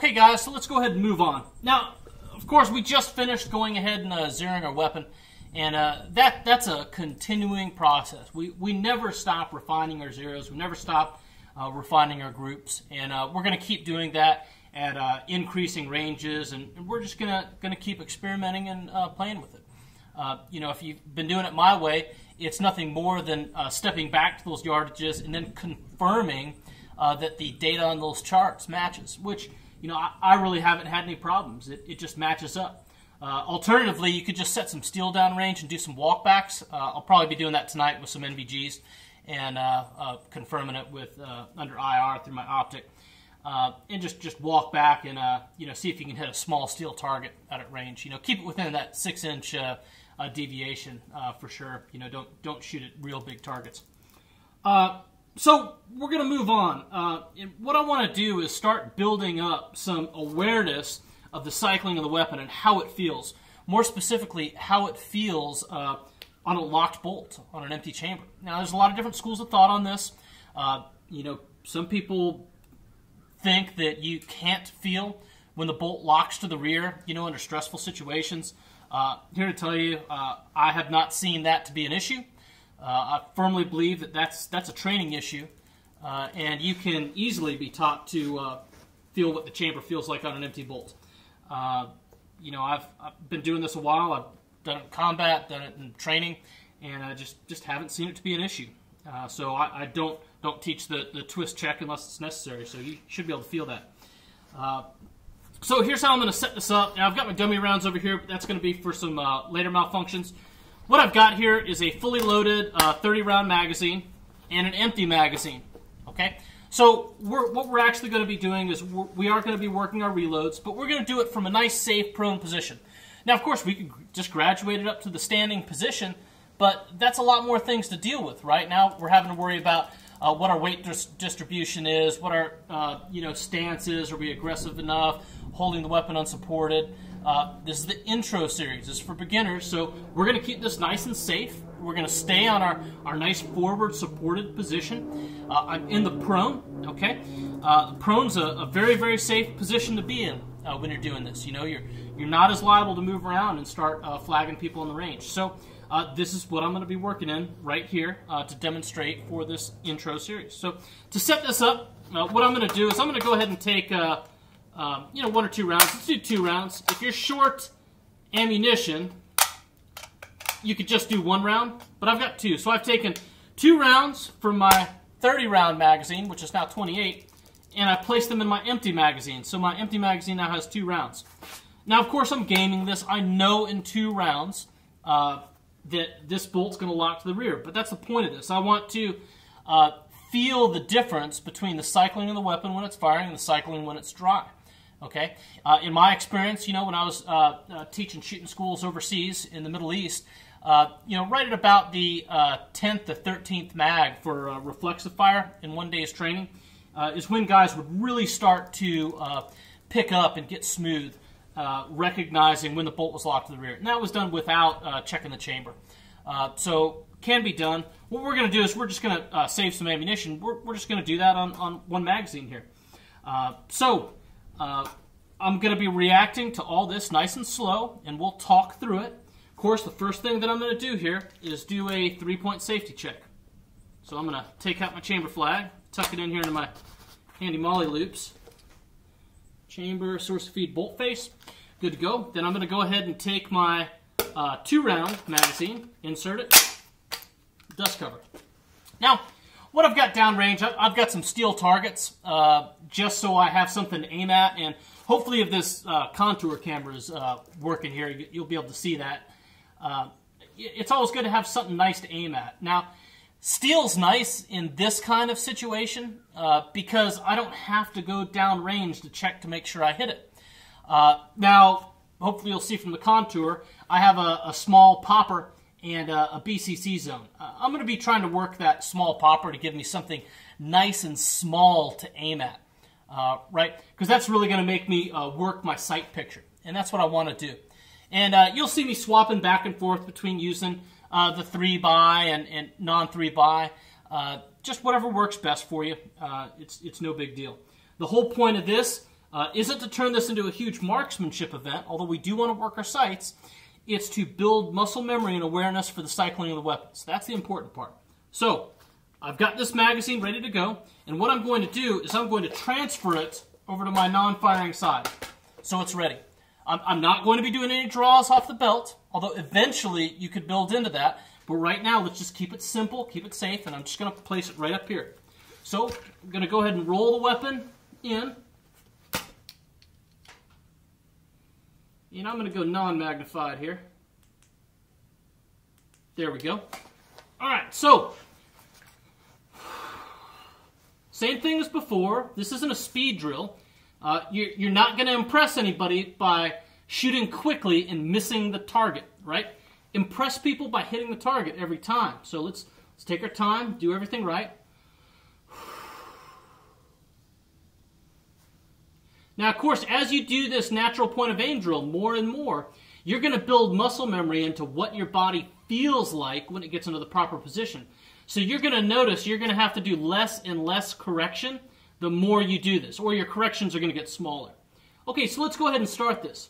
Okay guys, so let's go ahead and move on. Now, of course, we just finished going ahead and zeroing our weapon, and that's a continuing process. We never stop refining our zeros. We never stop refining our groups, and we're going to keep doing that at increasing ranges, and we're just gonna keep experimenting and playing with it. You know, if you've been doing it my way, it's nothing more than stepping back to those yardages and then confirming that the data on those charts matches, which, you know, I really haven't had any problems. It just matches up. Alternatively, you could just set some steel down range and do some walkbacks. I'll probably be doing that tonight with some NVGs and confirming it with under IR through my optic. And just walk back and you know, see if you can hit a small steel target out at range. You know, keep it within that 6-inch deviation for sure. You know, don't shoot at real big targets. So we're going to move on. And what I want to do is start building up some awareness of the cycling of the weapon and how it feels. More specifically, how it feels on a locked bolt, on an empty chamber. Now, there's a lot of different schools of thought on this. You know, some people think that you can't feel when the bolt locks to the rear, you know, under stressful situations. Here to tell you, I have not seen that to be an issue. I firmly believe that that's a training issue, and you can easily be taught to feel what the chamber feels like on an empty bolt. You know, I've been doing this a while. I've done it in combat, done it in training, and I just haven't seen it to be an issue. So I don't teach the twist check unless it's necessary, so you should be able to feel that. So here's how I'm going to set this up. Now, I've got my dummy rounds over here, but that's going to be for some later malfunctions. What I've got here is a fully loaded 30-round magazine and an empty magazine. Okay, so what we're actually going to be doing is we are going to be working our reloads, but we're going to do it from a nice, safe, prone position. Now, of course, we can just graduate it up to the standing position, but that's a lot more things to deal with. Right now, we're having to worry about what our weight distribution is, what our you know, stance is. Are we aggressive enough? Holding the weapon unsupported. This is the intro series. This is for beginners, so we're going to keep this nice and safe. We're going to stay on our nice forward supported position. I'm in the prone. Okay, the prone's a very, very safe position to be in when you're doing this. You know, you're not as liable to move around and start flagging people in the range. So this is what I'm going to be working in right here to demonstrate for this intro series. So to set this up, what I'm going to do is I'm going to go ahead and take you know, 1 or 2 rounds. Let's do 2 rounds. If you're short ammunition, you could just do 1 round, but I've got 2. So I've taken 2 rounds from my 30-round magazine, which is now 28, and I placed them in my empty magazine. So my empty magazine now has 2 rounds. Now, of course, I'm gaming this. I know in 2 rounds that this bolt's going to lock to the rear, but that's the point of this. I want to feel the difference between the cycling of the weapon when it's firing and the cycling when it's dry. Okay, in my experience, you know, when I was teaching shooting schools overseas in the Middle East, you know, right at about the 10th to 13th mag for reflexive fire in 1 day's training is when guys would really start to pick up and get smooth, recognizing when the bolt was locked to the rear. And that was done without checking the chamber. So can be done. What we're going to do is we're just going to save some ammunition. We're just going to do that on 1 magazine here. I'm going to be reacting to all this nice and slow, and we'll talk through it. Of course, the first thing that I'm going to do here is do a 3-point safety check. So I'm going to take out my chamber flag, tuck it in here into my handy molly loops. Chamber, source of feed, bolt face. Good to go. Then I'm going to go ahead and take my 2-round magazine, insert it, dust cover. Now, what I've got downrange, I've got some steel targets just so I have something to aim at, and hopefully if this contour camera is working here, you'll be able to see that. It's always good to have something nice to aim at. Now, steel's nice in this kind of situation because I don't have to go downrange to check to make sure I hit it. Now, hopefully you'll see from the contour, I have a small popper and a BCC zone. I'm going to be trying to work that small popper to give me something nice and small to aim at, right? Because that's really going to make me work my sight picture, and that's what I want to do. And you'll see me swapping back and forth between using the 3-by and non-3-by. Just whatever works best for you. It's no big deal. The whole point of this isn't to turn this into a huge marksmanship event, although we do want to work our sights. It's to build muscle memory and awareness for the cycling of the weapons. That's the important part. So, I've got this magazine ready to go, and what I'm going to do is I'm going to transfer it over to my non-firing side, so it's ready. I'm not going to be doing any draws off the belt, although eventually you could build into that, but right now let's just keep it simple, keep it safe, and I'm just going to place it right up here. So, I'm going to go ahead and roll the weapon in, and I'm going to go non-magnified here. There we go. Alright, so, same thing as before. This isn't a speed drill. You're not going to impress anybody by shooting quickly and missing the target, right? Impress people by hitting the target every time. So let's take our time, do everything right. Now, of course, as you do this natural point of aim drill more and more, you're going to build muscle memory into what your body feels like when it gets into the proper position. So you're going to notice you're going to have to do less and less correction the more you do this, or your corrections are going to get smaller. Okay, so let's go ahead and start this.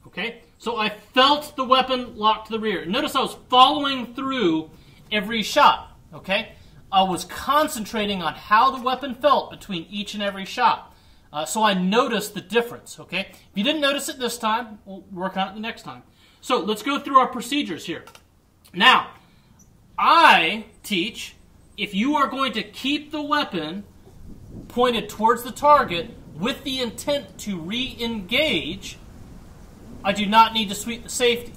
Okay, so I felt the weapon locked to the rear. Notice I was following through every shot, okay? I was concentrating on how the weapon felt between each and every shot. So I noticed the difference, okay? If you didn't notice it this time, we'll work on it the next time. So let's go through our procedures here. Now, I teach if you are going to keep the weapon pointed towards the target with the intent to re-engage, I do not need to sweep the safety.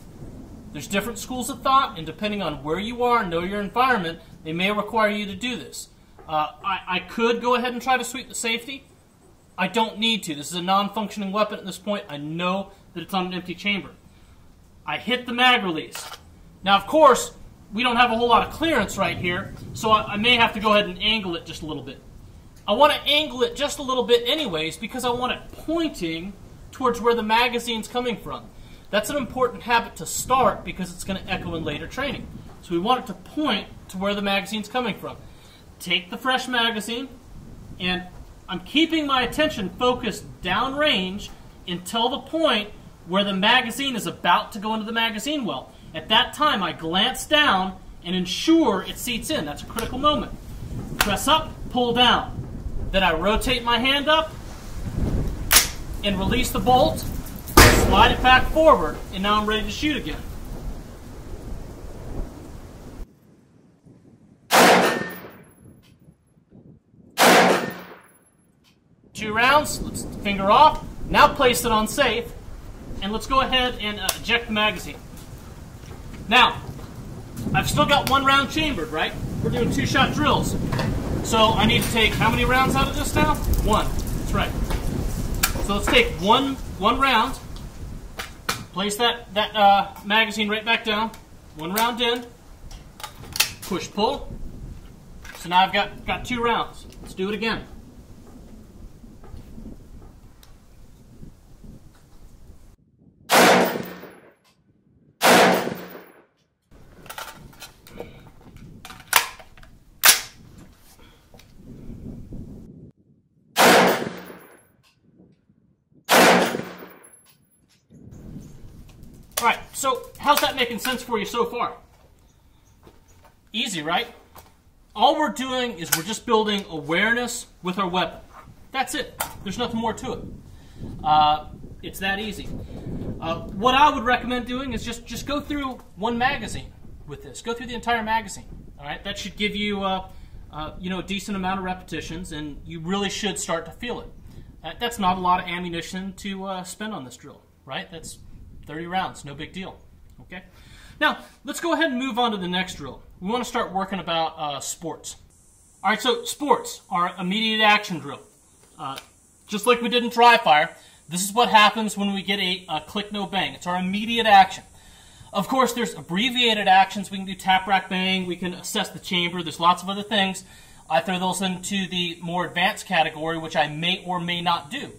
There's different schools of thought, and depending on where you are and know your environment, they may require you to do this. I could go ahead and try to sweep the safety. I don't need to. This is a non-functioning weapon at this point. I know that it's on an empty chamber. I hit the mag release. Now, of course, we don't have a whole lot of clearance right here, so I may have to go ahead and angle it just a little bit. I want to angle it just a little bit anyways because I want it pointing towards where the magazine's coming from. That's an important habit to start because it's going to echo in later training. So we want it to point to where the magazine's coming from. Take the fresh magazine, and I'm keeping my attention focused downrange until the point where the magazine is about to go into the magazine well. At that time, I glance down and ensure it seats in. That's a critical moment. Press up, pull down. Then I rotate my hand up and release the bolt, slide it back forward, and now I'm ready to shoot again. Two rounds, let's finger off. Now place it on safe, and let's go ahead and eject the magazine. Now, I've still got one round chambered, right? We're doing two-shot drills. So I need to take how many rounds out of this now? One, that's right. So let's take one round, place that magazine right back down, one round in, push, pull. So now I've got 2 rounds. Let's do it again. Alright, so how's that making sense for you so far? Easy, right? All we're doing is we're just building awareness with our weapon. That's it. There's nothing more to it. It's that easy. What I would recommend doing is just go through one magazine with this. Go through the entire magazine. Alright, that should give you a decent amount of repetitions, and you really should start to feel it. That's not a lot of ammunition to spend on this drill, right? That's 30 rounds, no big deal. Okay. Now, let's go ahead and move on to the next drill. We want to start working about sports. All right, so sports are immediate action drill. Just like we did in dry fire, this is what happens when we get a click, no bang. It's our immediate action. Of course, there's abbreviated actions. We can do tap, rack, bang. We can assess the chamber. There's lots of other things. I throw those into the more advanced category, which I may or may not do.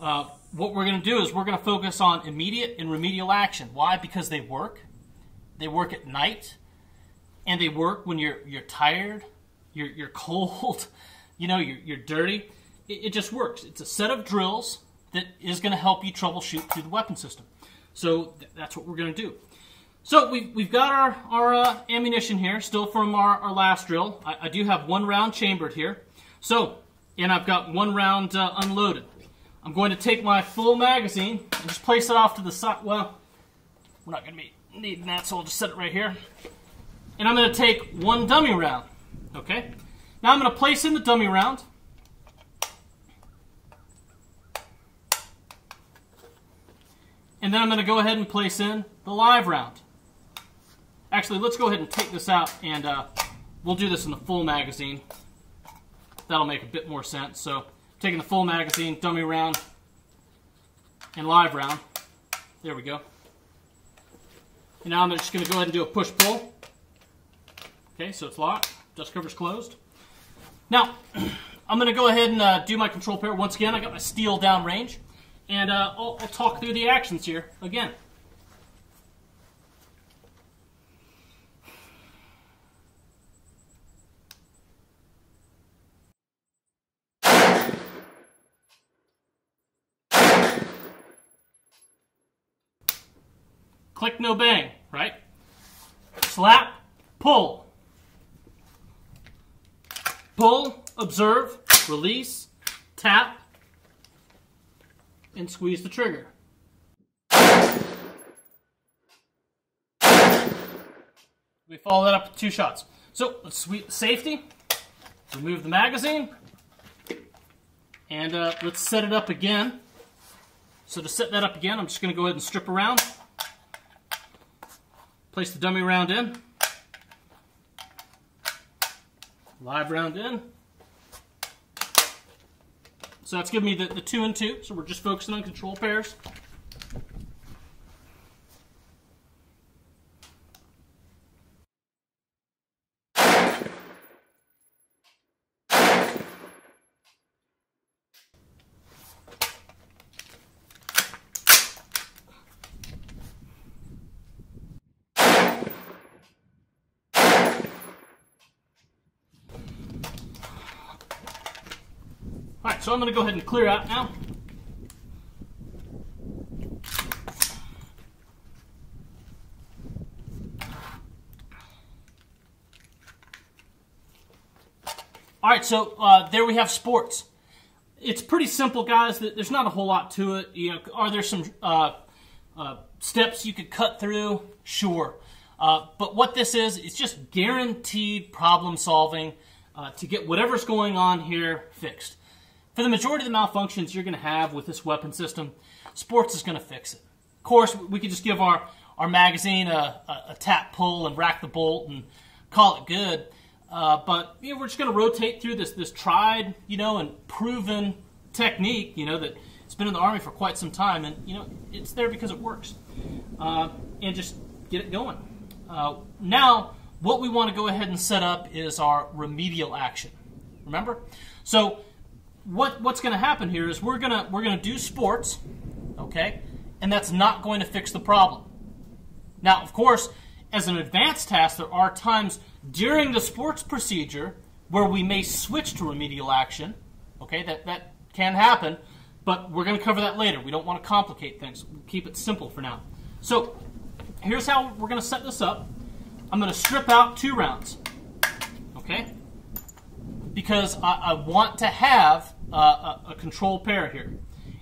what we're going to do is we're going to focus on immediate and remedial action. Why? Because they work. They work at night, and they work when you're tired, you're cold, you know, you're dirty. It just works. It's a set of drills that is going to help you troubleshoot through the weapon system. So that's what we're going to do. So we've got our ammunition here, still from our last drill. I do have 1 round chambered here. So, and I've got 1 round unloaded. I'm going to take my full magazine and just place it off to the side. Well, we're not going to be needing that, so I'll just set it right here. And I'm going to take 1 dummy round. Okay? Now I'm going to place in the dummy round. And then I'm going to go ahead and place in the live round. Actually, let's go ahead and take this out, and we'll do this in the full magazine. That'll make a bit more sense. So, taking the full magazine, dummy round, and live round. There we go. And now I'm just going to go ahead and do a push-pull. Okay, so it's locked. Dust cover's closed. Now, I'm going to go ahead and do my control pair. Once again, I got my steel down range. And I'll talk through the actions here again. Click, no bang, right? Slap, pull. Pull, observe, release, tap, and squeeze the trigger. We follow that up with 2 shots. So let's sweep the safety, remove the magazine, and let's set it up again. So to set that up again, I'm just going to go ahead and strip around. Place the dummy round in. Live round in. So that's giving me the 2 and 2. So we're just focusing on control pairs. Alright, so I'm going to go ahead and clear out now. Alright, so there we have sports. It's pretty simple, guys. There's not a whole lot to it. You know, are there some steps you could cut through? Sure. But what this is, it's just guaranteed problem solving to get whatever's going on here fixed. For the majority of the malfunctions you're going to have with this weapon system, sports is going to fix it. Of course, we could just give our magazine a tap pull and rack the bolt and call it good. But you know, we're just going to rotate through this tried, you know, and proven technique, you know, that it's been in the Army for quite some time, and you know, it's there because it works. And just get it going. Now, what we want to go ahead and set up is our remedial action. Remember? So what's going to happen here is we're gonna do sports, okay, and that's not going to fix the problem. Now, of course, as an advanced task, there are times during the sports procedure where we may switch to remedial action. Okay, that can happen, but we're going to cover that later. We don't want to complicate things. We'll keep it simple for now. So here's how we're going to set this up. I'm going to strip out 2 rounds, okay, because I want to have a control pair here.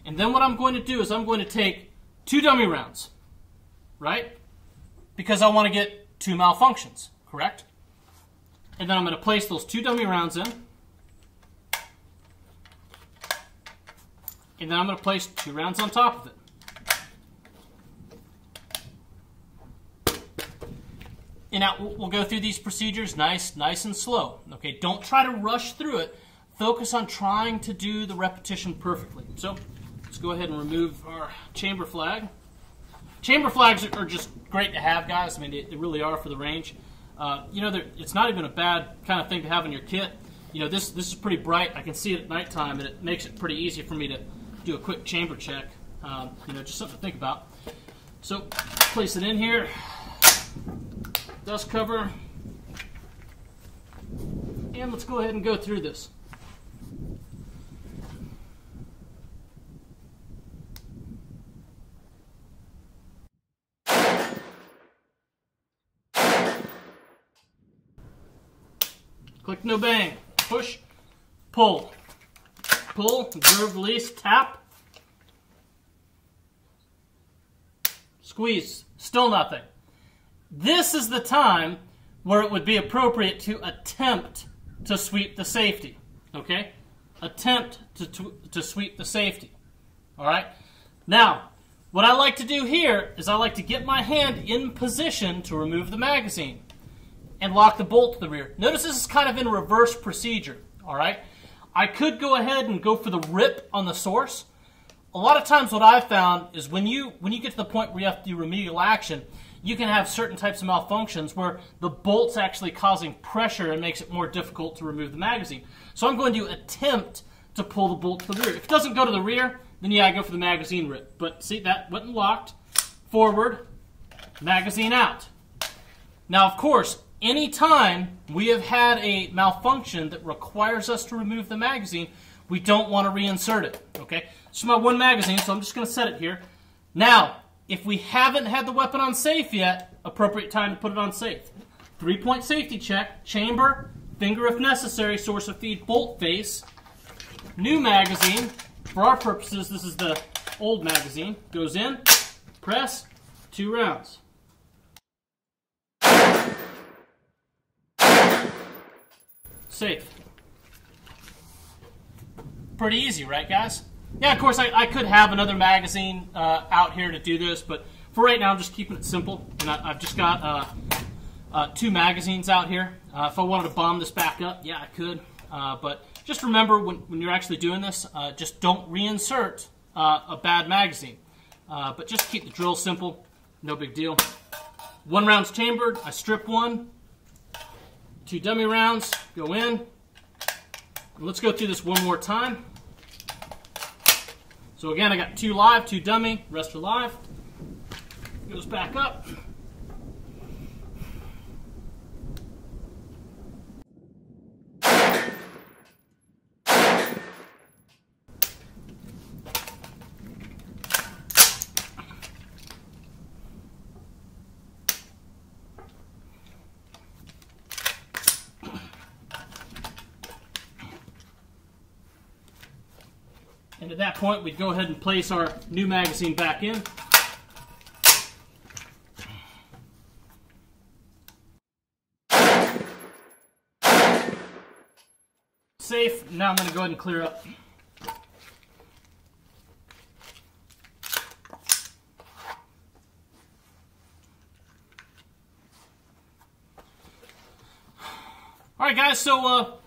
And then what I'm going to do is I'm going to take 2 dummy rounds, right, because I want to get 2 malfunctions, correct? And then I'm going to place those 2 dummy rounds in. And then I'm going to place 2 rounds on top of it. And now we'll go through these procedures nice and slow. Okay, don't try to rush through it. Focus on trying to do the repetition perfectly. So let's go ahead and remove our chamber flag. Chamber flags are just great to have, guys. I mean, they really are for the range. You know, it's not even a bad kind of thing to have in your kit. You know, this is pretty bright. I can see it at nighttime, and it makes it pretty easy for me do a quick chamber check. Just something to think about. So place it in here, dust cover, and let's go ahead and go through this. Click, no bang. Push, pull. Pull, observe, release, tap. Squeeze, still nothing. This is the time where it would be appropriate to attempt to sweep the safety. Okay? Attempt to sweep the safety. Alright? Now, what I like to do here is I like to get my hand in position to remove the magazine and lock the bolt to the rear. Notice this is kind of in reverse procedure, all right? I could go ahead and go for the rip on the source. A lot of times what I've found is when you get to the point where you have to do remedial action, you can have certain types of malfunctions where the bolt's actually causing pressure and makes it more difficult to remove the magazine. So I'm going to attempt to pull the bolt to the rear. If it doesn't go to the rear, then yeah, I go for the magazine rip. But see, that wasn't locked. Forward, magazine out. Now, of course, anytime we have had a malfunction that requires us to remove the magazine, we don't want to reinsert it, okay? This is my one magazine, so I'm just going to set it here. Now, if we haven't had the weapon on safe yet, appropriate time to put it on safe. 3-point safety check, chamber, finger if necessary, source of feed, bolt face, new magazine. For our purposes, this is the old magazine. Goes in, press, 2 rounds. Safe. Pretty easy, right, guys? Yeah, of course, I could have another magazine out here to do this, but for right now, I'm just keeping it simple. And I've just got 2 magazines out here. If I wanted to bomb this back up, yeah, I could. But just remember, when you're actually doing this, just don't reinsert a bad magazine. But just keep the drill simple, no big deal. 1 round's chambered, I strip 1. 2 dummy rounds, go in. And let's go through this one more time. So again, I got 2 live, 2 dummy, rest are live. Goes back up. And at that point, we'd go ahead and place our new magazine back in. Safe. Now I'm going to go ahead and clear up. All right, guys, so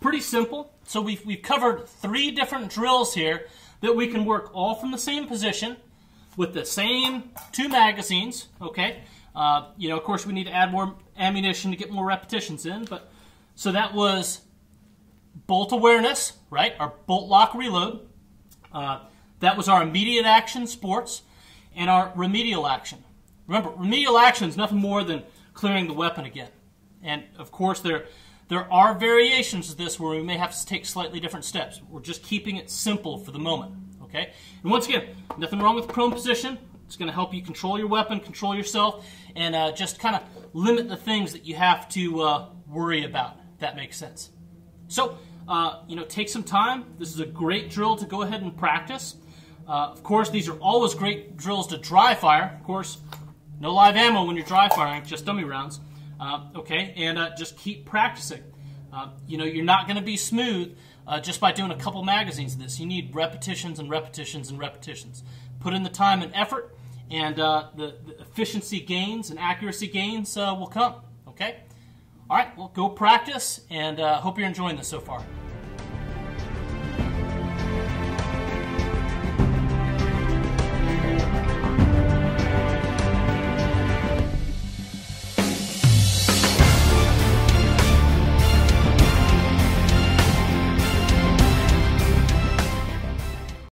pretty simple. So we've covered 3 different drills here that we can work all from the same position with the same 2 magazines, okay? Of course, we need to add more ammunition to get more repetitions in, but so that was bolt awareness, right? Our bolt lock reload. That was our immediate action sports and our remedial action. Remember, remedial action is nothing more than clearing the weapon again. And of course, there are variations of this where we may have to take slightly different steps. We're just keeping it simple for the moment, okay? And once again, nothing wrong with prone position. It's going to help you control your weapon, control yourself, and just kind of limit the things that you have to worry about, if that makes sense. So, take some time. This is a great drill to go ahead and practice. Of course, these are always great drills to dry fire. Of course, no live ammo when you're dry firing, just dummy rounds. And just keep practicing. You're not going to be smooth just by doing a couple magazines of this. You need repetitions and repetitions and repetitions. Put in the time and effort, and the efficiency gains and accuracy gains will come. Okay? All right, well, go practice, and hope you're enjoying this so far.